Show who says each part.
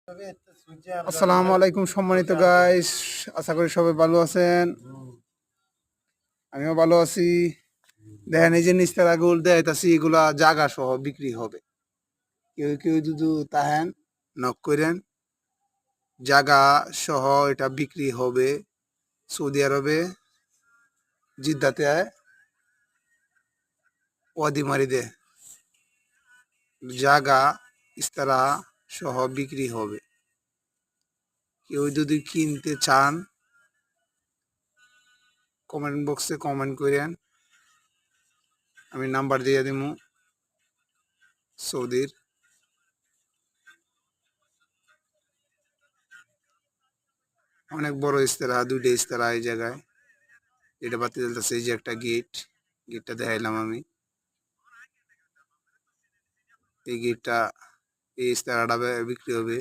Speaker 1: আসসালামু আলাইকুম সম্মানিত গাইস, আশা করি সবাই ভালো আছেন। আমিও ভালো আছি। দেখেন এই যে নিস্তারা গুল দেখাইতাছি, এগুলা জাগা সহ বিক্রি হবে। কেউ কেউ যদি তাহেন নক করেন, জাগা সহ এটা বিক্রি হবে সৌদি আরবে জিদ্দাতে ওয়াদি মারিদে জাগা ইস্তারা সহ বিক্রি হবে। কেউ যদি কিনতে চান কমেন্ট বক্সে কমেন্ট করেন, আমি নাম্বার দিয়ে দিব সৌদির। অনেক বড় ইস্তারা, দুইটা ইস্তারা এই জায়গায়। এটা বাতি জ্বলতেছে, এই যে একটা গেটটা দেখাইলাম আমি। এই গেটটা, এই ইস্তারাটা বিক্রি হবে